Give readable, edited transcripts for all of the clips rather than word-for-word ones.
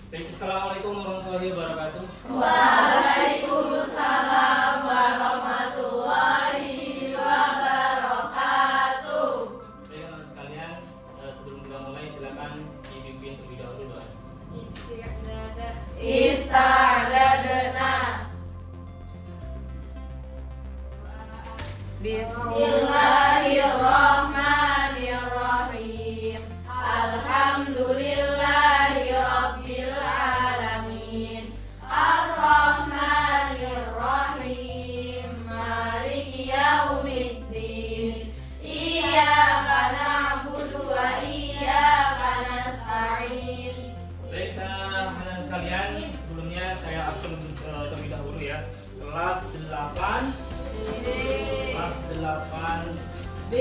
Baik, assalamualaikum warahmatullahi wabarakatuh. Waalaikumsalam warahmatullahi wabarakatuh. Baik teman-teman sekalian, sebelum kita mulai silakan dipimpin terlebih dahulu doa. Ista'dadna. Bismillahirrahmanirrahim. Alhamdulillahi rabbil alamin. Ar-Rahmanir-Rahim. Maliki yaumiddin. Iyyaka na'budu wa iyyaka nasta'in. Baik teman-teman sekalian, sebelumnya saya akan terlebih dahulu ya. Kelas 8 B.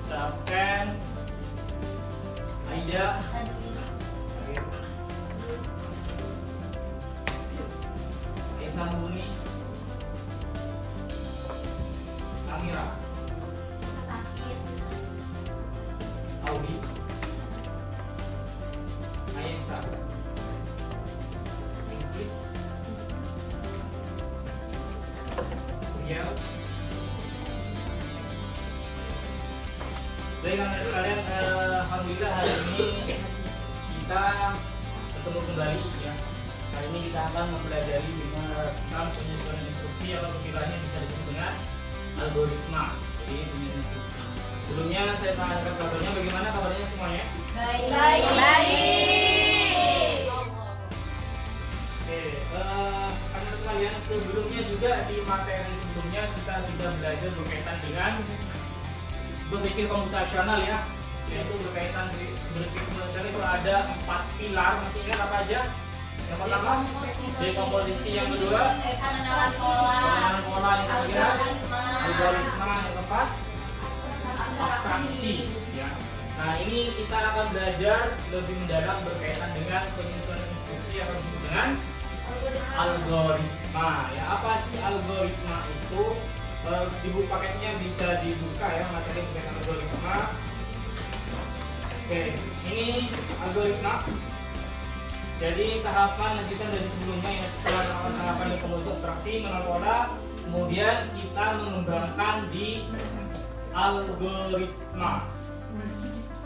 Kita absen Aida, Ihsan Buni, Amira, Audi, Ayesa, Ingkis, Uriel. Baik teman-teman sekalian, alhamdulillah hari ini kita bertemu kembali ya. Hari ini kita akan mempelajari tentang penyusunan instruksi atau istilahnya bisa disebut dengan algoritma. Jadi penyusunan instruksi. Sebelumnya saya tanyakan kabarnya, bagaimana kabarnya semuanya? Baik. Oke, teman-teman sekalian, sebelumnya juga di materi sebelumnya kita sudah belajar berkaitan dengan berpikir komputasional ya, yaitu berkaitan berpikir komputasional itu ada 4 pilar. Masih ingat apa aja? Yang pertama dekomposisi, yang kedua Pengenalan pola, yang ketiga algoritma, algoritma, yang keempat abstraksi ya. Nah, ini kita akan belajar lebih mendalam berkaitan dengan penyusunan instruksi yang disebut dengan algoritma ya. Apa sih algoritma itu? Di buku paketnya bisa dibuka ya, materi berkaitan algoritma. Oke, ini algoritma. Jadi tahapan lanjutan dari sebelumnya yang setelah melakukan tahapan dekomposisi abstraksi mengenal pola, kemudian kita mengembangkan di algoritma.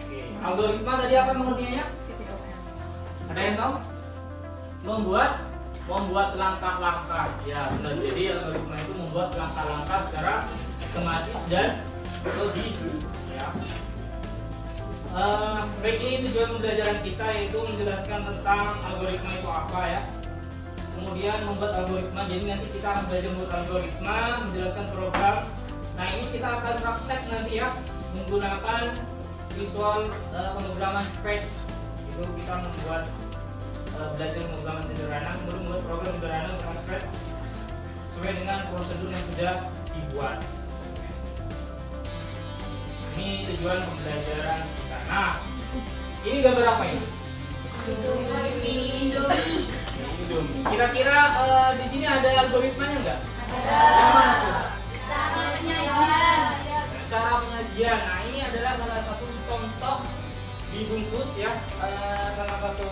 Oke, algoritma tadi apa pengertiannya? Ada yang tahu? Membuat langkah-langkah ya benar. Jadi algoritma itu membuat langkah-langkah secara sistematis dan logis ya. Baik, ini tujuan pembelajaran kita yaitu menjelaskan tentang algoritma itu apa ya, kemudian membuat algoritma. Jadi nanti kita akan belajar membuat algoritma, menjelaskan program. Nah, ini kita akan praktek nanti ya menggunakan visual pemrograman Scratch. Itu kita membuat belajar pemrograman sederhana, kemudian membuat program sederhana dengan Scratch sesuai dengan prosedur yang sudah dibuat. Ini tujuan pembelajaran kita. Nah, ini gambar apa ini? Indomie. Indomie. Kira-kira di sini ada algoritmanya nggak? Ada. Yang mana tuh? Cara penyajian. Cara penyajian. Nah, ini adalah salah satu contoh dibungkus ya, salah satu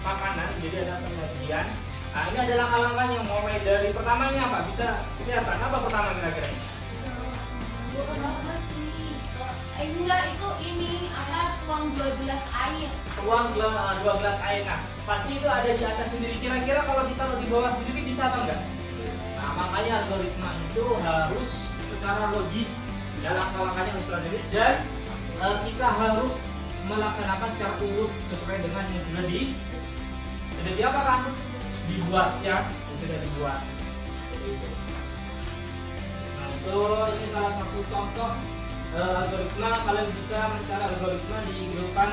makanan. Jadi ada penyajian. Nah, ini adalah langkah-langkahnya mulai dari pertamanya apa? Bisa kelihatan apa pertama kira-kira? Enggak, itu ini apa, tuang 2 gelas air. Tuang 2 gelas air. Nah, pasti itu ada di atas sendiri. Kira-kira kalau ditaruh di bawah sendiri bisa atau enggak? Nah, makanya algoritma itu harus secara logis ya, langkah-langkahnya harus strategis dan kita harus melaksanakan secara urut sesuai dengan yang sudah diapakan? Dibuat ya, sudah dibuat. Nah, itu ini salah satu contoh algoritma. Kalian bisa mencari algoritma di kehidupan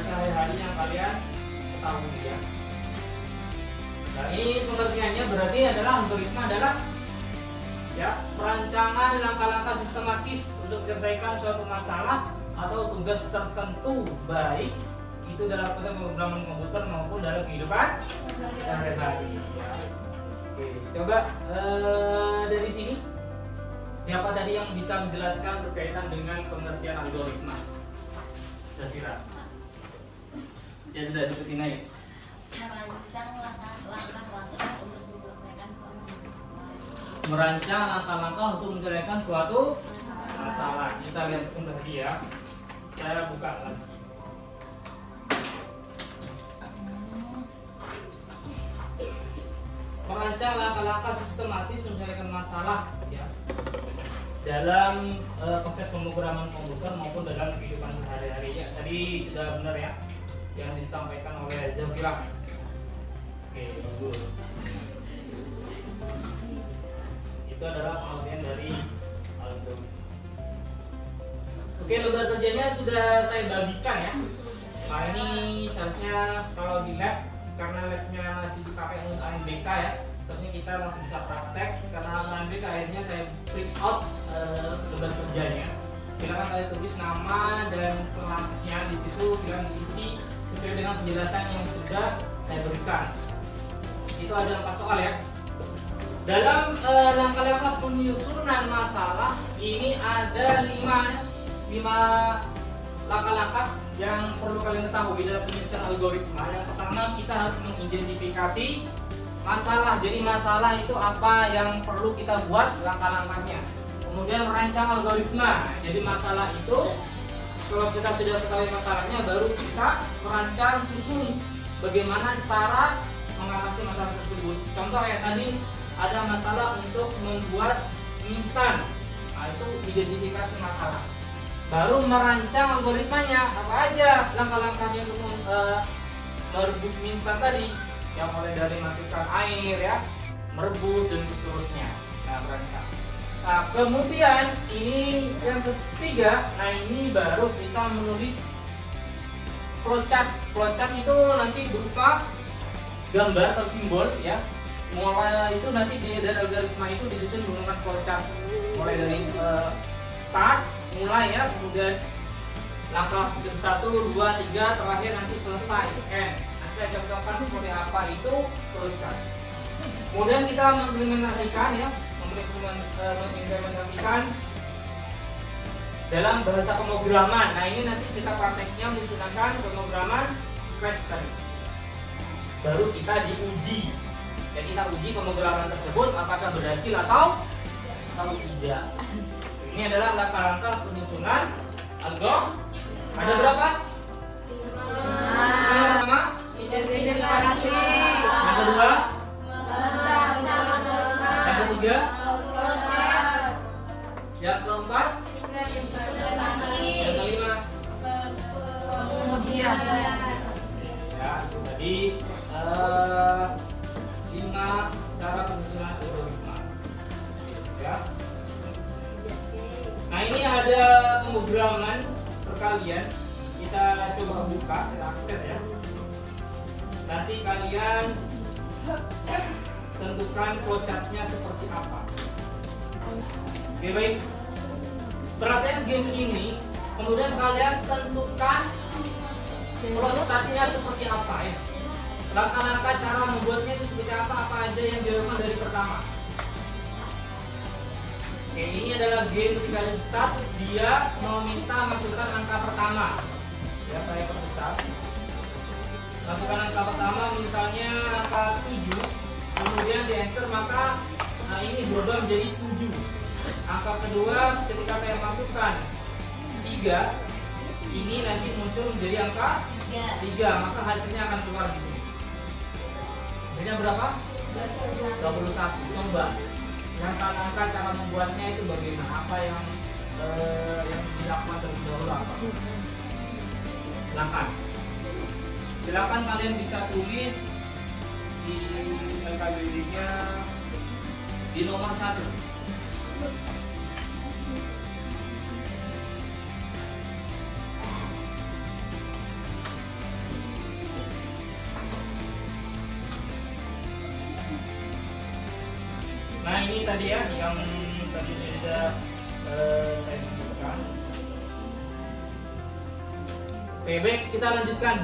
sehari-hari yang kalian ketahui ya. Nah, ini pengertiannya berarti adalah algoritma adalah ya perancangan langkah-langkah sistematis untuk menyelesaikan suatu masalah atau tugas tertentu, baik itu dalam konteks pemrograman komputer maupun dalam kehidupan sehari-hari ya. Oke, coba dari sini siapa tadi yang bisa menjelaskan berkaitan dengan pengertian algoritma? Saya kira Ya sudah sebutin aja. Merancang langkah-langkah untuk menyelesaikan suatu masalah. Merancang langkah-langkah untuk menyelesaikan suatu masalah. Kita lihat kembali ya. Saya buka lagi. Merancang langkah-langkah sistematis menyelesaikan masalah ya. Dalam konteks pemrograman komputer maupun dalam kehidupan sehari-hari ya. Tadi sudah benar ya yang disampaikan oleh Zafira. Oke, bagus. Itu adalah pengertian dari algoritma. Oke, logat kerjanya sudah saya bagikan ya. Nah ini seharusnya kalau di lab, karena labnya masih dipakai untuk ANBK ya, seharusnya kita langsung bisa praktek. Karena ANBK akhirnya saya print out logat kerjanya. Silakan saya tulis nama dan kelasnya di situ, silakan diisi sesuai dengan penjelasan yang sudah saya berikan. Itu ada 4 soal ya. Dalam langkah-langkah penyusunan masalah ini ada 5 langkah-langkah yang perlu kalian ketahui dalam penyusunan algoritma. Yang pertama, kita harus mengidentifikasi masalah. Jadi masalah itu apa yang perlu kita buat langkah-langkahnya. Kemudian merancang algoritma. Jadi masalah itu kalau kita sudah ketahui masalahnya, baru kita merancang susun bagaimana cara mengatasi masalah tersebut. Contoh ya, tadi ada masalah untuk membuat mie instan. Nah, itu identifikasi masalah. Baru merancang algoritmanya, apa aja langkah-langkahnya untuk merebus mie instan tadi. Yang mulai dari masukkan air ya, merebus dan seterusnya. Nah, merancang. Nah, kemudian ini yang ketiga, nah ini baru kita menulis flowchart. Flowchart itu nanti berupa gambar atau simbol ya. Mulai itu nanti dari algoritma itu disusun menggunakan flowchart. Mulai dari start, mulai ya, kemudian langkah 1, 2, 3, terakhir nanti selesai end. Nanti saya contohkan seperti apa itu flowchart. Kemudian kita mengimplementasikan ya, mengimplementasikan dalam bahasa pemrograman. Nah ini nanti kita prakteknya menggunakan pemrograman Scratch tadi. Baru kita diuji. Ya kita uji pemrograman tersebut apakah berhasil atau tidak. Ini adalah langkah-langkah penyusunan algoritma. Ada berapa? 5. Yang pertama? Identifikasi. Yang kedua? Yang ketiga? Yang keempat? Yang kelima? Pengujian. Ya, jadi 5 cara penyusunan algoritma. Ya. Nah ini ada pemrograman perkalian. Kita coba buka, kita akses ya. Nanti kalian tentukan flowchartnya seperti apa. Oke baik. Perhatian game ini, kemudian kalian tentukan flowchartnya seperti apa ya. Langkah-langkah cara membuatnya itu seperti apa aja yang dilakukan dari pertama. Oke, ini adalah game ketika di start, dia meminta masukkan angka pertama. Ya, saya perbesar. Masukkan angka pertama misalnya angka 7, kemudian di enter maka ini berubah menjadi 7. Angka kedua ketika saya masukkan 3, ini nanti muncul menjadi angka 3, maka hasilnya akan keluar di sini. Hasilnya berapa? 21. Coba langkah-langkah cara membuatnya itu bagaimana? Apa yang dilakukan terlebih dahulu apa? Silakan. Silakan kalian bisa tulis di LKBD-nya di nomor 1. Nah ini tadi ya yang tadi sudah saya sebutkan. Oke baik, kita lanjutkan.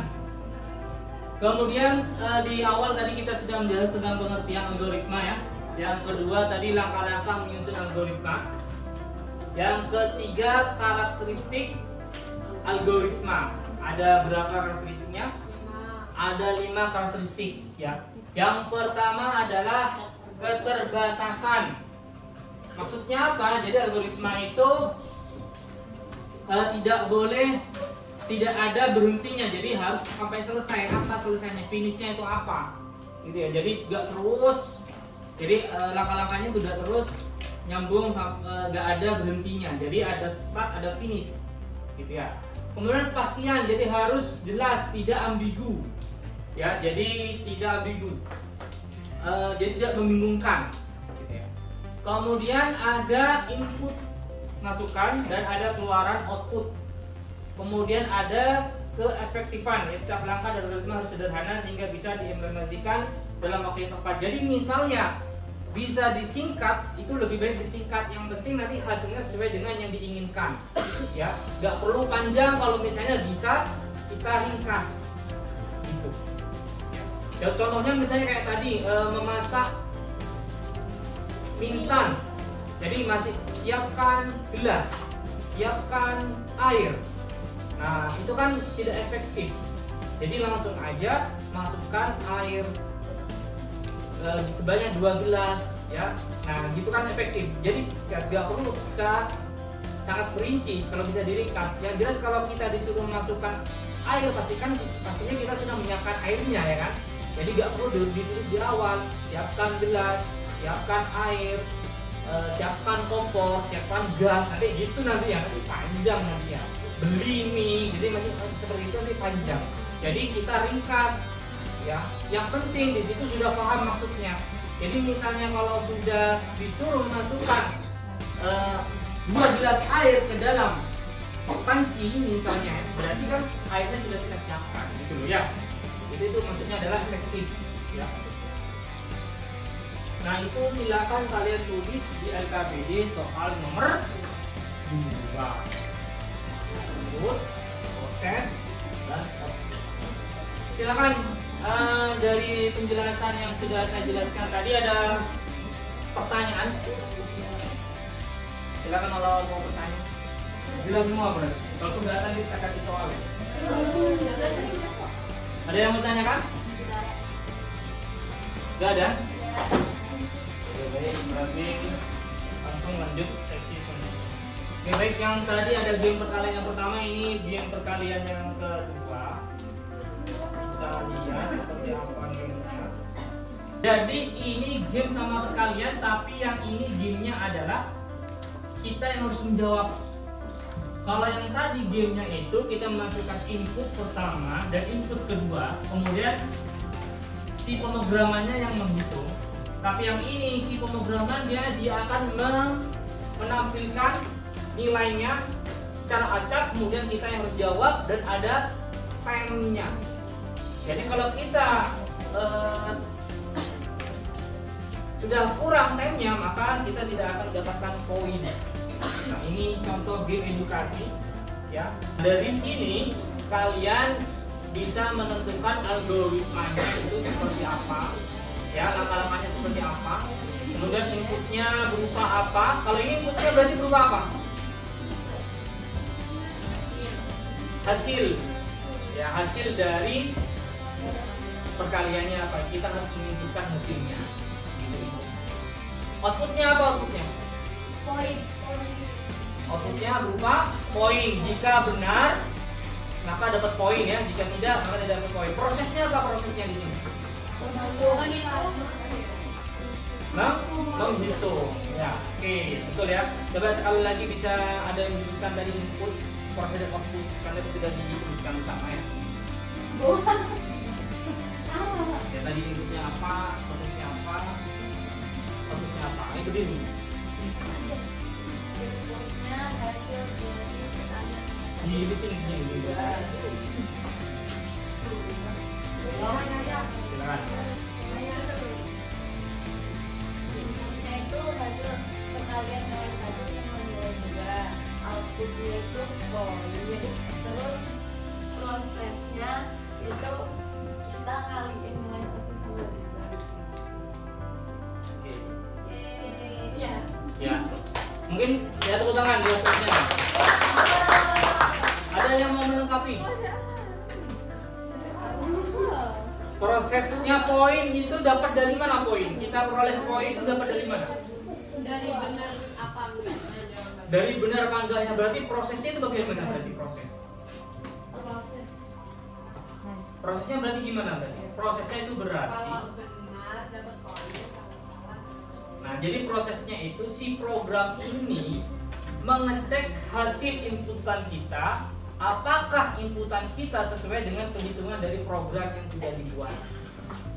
Kemudian di awal tadi kita sudah menjelaskan tentang pengertian algoritma ya. Yang kedua tadi langkah-langkah menyusun algoritma. Yang ketiga karakteristik algoritma. Ada berapa karakteristiknya? ada 5 karakteristik ya. Yang pertama adalah keterbatasan. Maksudnya apa? Jadi algoritma itu tidak ada berhentinya. Jadi harus sampai selesai. Apa selesainya? Finishnya itu apa? Gitu ya. Jadi nggak terus. Jadi langkah-langkahnya tidak terus nyambung, nggak ada berhentinya. Jadi ada start, ada finish, gitu ya. Kemudian kepastian, jadi harus jelas, tidak ambigu, ya. Jadi tidak ambigu, jadi tidak membingungkan, gitu ya. Kemudian ada input masukan dan ada keluaran output. Kemudian ada keefektifan, ya. Setiap langkah dari algoritma harus sederhana sehingga bisa diimplementasikan dalam waktu yang tepat. Jadi misalnya bisa disingkat, itu lebih baik disingkat. Yang penting nanti hasilnya sesuai dengan yang diinginkan, ya. Nggak perlu panjang, kalau misalnya bisa kita ringkas, gitu. Ya, contohnya misalnya kayak tadi memasak mie instan. Jadi masih siapkan gelas, siapkan air. Nah itu kan tidak efektif. Jadi langsung aja masukkan air sebanyak 2 gelas, ya. Nah gitu kan efektif. Jadi nggak perlu kita sangat perinci, kalau bisa diringkas. Yang jelas kalau kita disuruh masukkan air, pastinya kita sudah menyiapkan airnya, ya kan. Jadi nggak perlu ditulis di awal. Siapkan gelas, siapkan air, siapkan kompor, siapkan gas. Nanti gitu nanti ya, nanti panjang nanti ya. Beli mie, jadi masih seperti itu nanti panjang. Jadi kita ringkas. Ya, yang penting di situ sudah paham maksudnya. Jadi misalnya kalau sudah disuruh masukkan 2 gelas air ke dalam panci misalnya, berarti kan airnya sudah kita siapkan, gitu loh ya. Jadi itu maksudnya adalah efektif, ya. Nah itu silakan kalian tulis di LKPD soal nomor 2. Input, proses, dan silakan. Dari penjelasan yang sudah saya jelaskan tadi ada pertanyaan? Silakan kalau mau bertanya. Jelas semua berarti. Kalau tidak tadi kita kasih soal. Ya? Ada yang mau tanyakan? Tidak ada? Oke, baik, berarti langsung lanjut seksi selanjutnya. Oke, baik, yang tadi ada game perkalian yang pertama, ini game perkalian yang kedua. Kita lihat seperti apa gamenya. Jadi ini game sama perkalian, tapi yang ini gamenya adalah kita yang harus menjawab. Kalau yang tadi gamenya itu kita memasukkan input pertama dan input kedua, kemudian si pemrogramannya yang menghitung. Tapi yang ini si pemrograman dia akan menampilkan nilainya secara acak, kemudian kita yang harus jawab dan ada time-nya. Jadi kalau kita sudah kurang time-nya, maka kita tidak akan mendapatkan poin. Nah ini contoh game edukasi, ya. Dari sini kalian bisa menentukan algoritmanya itu seperti apa, ya, langkah-langkahnya seperti apa, kemudian inputnya berupa apa. Kalau ini inputnya berarti berupa apa? Hasil, ya, hasil dari perkaliannya apa, kita harus menentukan hasilnya. Outputnya apa outputnya? Poin. Outputnya berupa poin. Jika benar maka dapat poin, ya. Jika tidak maka tidak dapat poin. Prosesnya apa prosesnya di sini? Menghitung. Ya, oke, betul ya. Coba sekali lagi bisa ada yang disebutkan dari input, proses dan output, karena itu sudah disebutkan sama ya. Ya tadi inputnya apa, prosesnya apa, outputnya apa. Ini berdiri. Inputnya hasil dari pertanyaan. Di sini. Silakan. Itu hasil perkalian nomor 1 dan nomor 2. Outputnya itu poin. Terus prosesnya itu kita kaliin nilai 1 sama 2. Iya. Ya. Mungkin ya tepuk tangan buat prosesnya. Ada yang mau melengkapi? prosesnya poin itu dapat dari mana poin? Kita peroleh poin itu dapat dari mana? Dari benar apa enggaknya jawaban. Dari benar apa enggaknya, berarti prosesnya itu bagaimana berarti proses? Proses. Prosesnya berarti gimana berarti? Prosesnya itu berarti Kalau benar dapat poin, kalau salah. nah, jadi prosesnya itu si program ini mengecek hasil inputan kita, apakah inputan kita sesuai dengan perhitungan dari program yang sudah dibuat.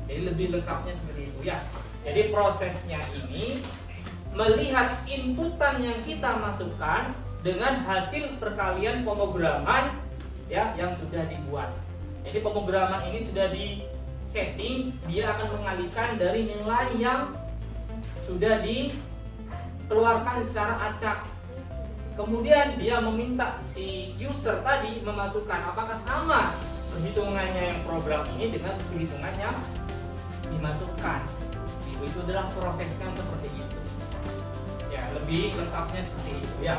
Jadi lebih lengkapnya seperti itu ya. Jadi prosesnya ini melihat inputan yang kita masukkan dengan hasil perkalian pemrograman ya yang sudah dibuat. Jadi pemrograman ini sudah di setting, dia akan mengalihkan dari nilai yang sudah dikeluarkan secara acak. Kemudian dia meminta si user tadi memasukkan apakah sama perhitungannya yang program ini dengan perhitungan yang dimasukkan. Itu adalah prosesnya seperti itu. Ya, lebih lengkapnya seperti itu ya.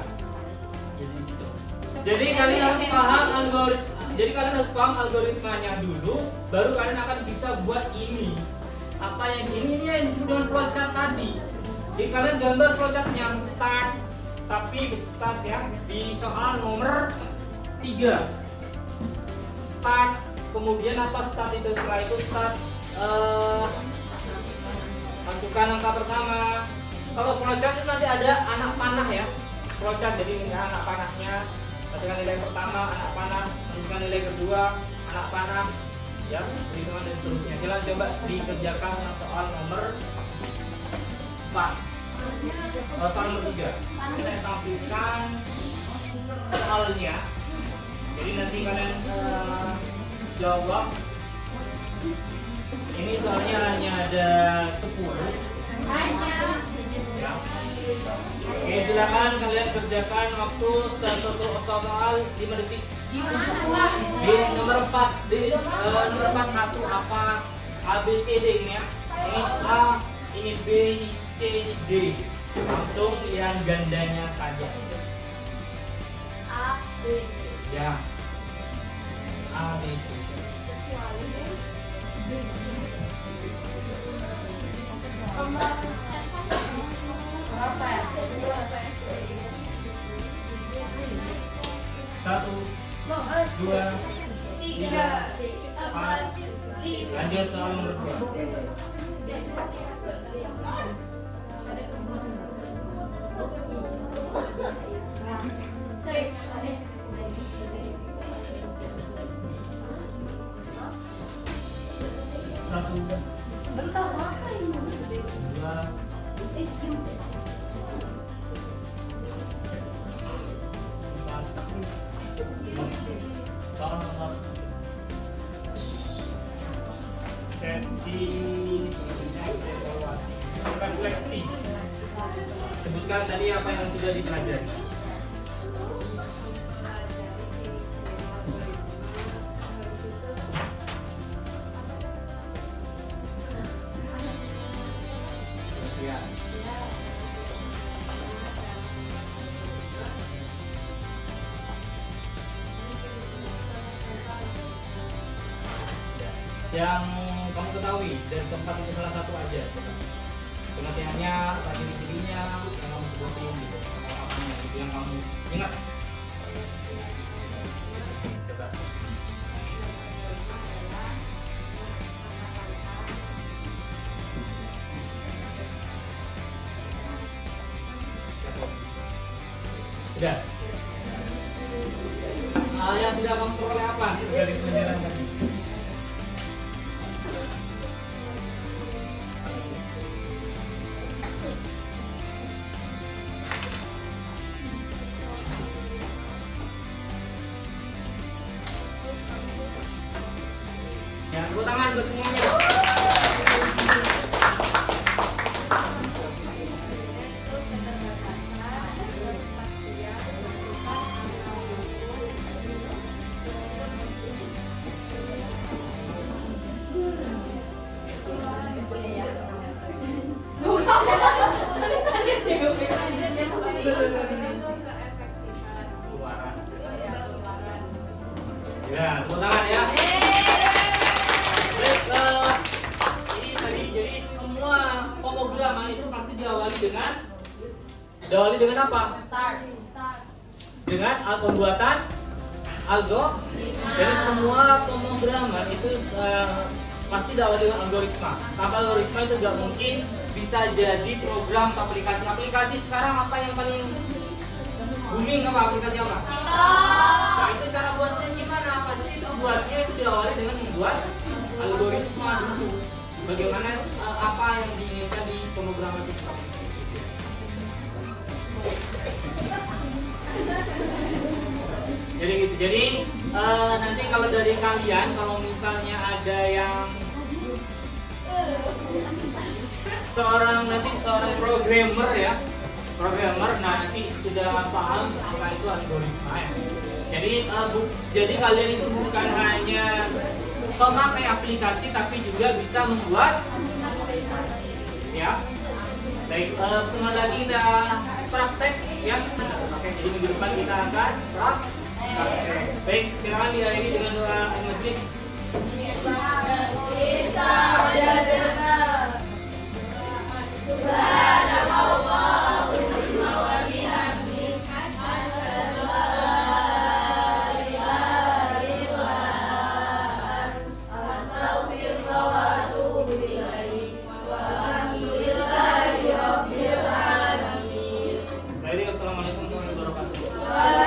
Jadi gitu. Jadi kalian harus paham algoritmanya dulu, baru kalian akan bisa buat ini. Apa yang ini yang disebut dengan flowchart tadi. Jadi kalian gambar flowchart yang start, tapi start ya di soal nomor 3. Start, kemudian apa start itu? Setelah itu start masukkan angka pertama. Kalau flowchart itu nanti ada anak panah ya. Flowchart jadi anak panahnya. Masukkan nilai pertama, anak panah. Masukkan nilai kedua, anak panah. Ya, perhitungan dan seterusnya. Silahkan coba dikerjakan soal nomor 4. Soal nomor 3. Saya tampilkan soalnya. Jadi nanti kalian jawab. Ini soalnya hanya ada 10. Ya. Oke, silakan kalian kerjakan waktu satu soal 5 detik. Di nomor 4 nomor 41 apa A B C D ini ya. Ini A, ini B, ini C, ini D. Langsung pilihan gandanya saja. A, B, Ya. A, B, C. Satu, 2, 3, 4. Lanjut soal nomor 2. Satu, Bentar, apa ini? 2, 4. Soal nomor sesi evaluasi refleksi. Sebutkan tadi apa yang sudah dipelajari. Ya. Yang kamu ketahui dari tempat itu salah satu aja. Pengertiannya, ciri-cirinya, yang kamu sebutin gitu. Apanya gitu yang kamu ingat. Coba. Sudah. Yang sudah kamu peroleh apa dari pelajaran tadi? Ya, tepuk tangan buat semuanya. Ya, tepuk tangan ya. Baik, Diawali dengan apa? Start. Dengan pembuatan algoritma. Jadi semua pemrograman itu pasti diawali dengan algoritma. Tanpa algoritma itu nggak mungkin bisa jadi program aplikasi sekarang apa yang paling booming, apa aplikasi apa? Nah itu cara buatnya gimana? Pasti itu buatnya itu diawali dengan membuat algoritma dulu. Bagaimana apa yang diinginkan di pemrograman itu? Jadi gitu. Jadi nanti kalau dari kalian, kalau misalnya ada yang seorang programmer ya, nanti sudah paham apa itu algoritma ya. Jadi kalian itu bukan hanya pemakai aplikasi tapi juga bisa membuat ya. Baik, kembali lagi kita praktek ya. Oke, jadi minggu depan kita akan praktek. Baik, silakan diakhiri dengan doa al-majlis. Assalamualaikum warahmatullahi wabarakatuh.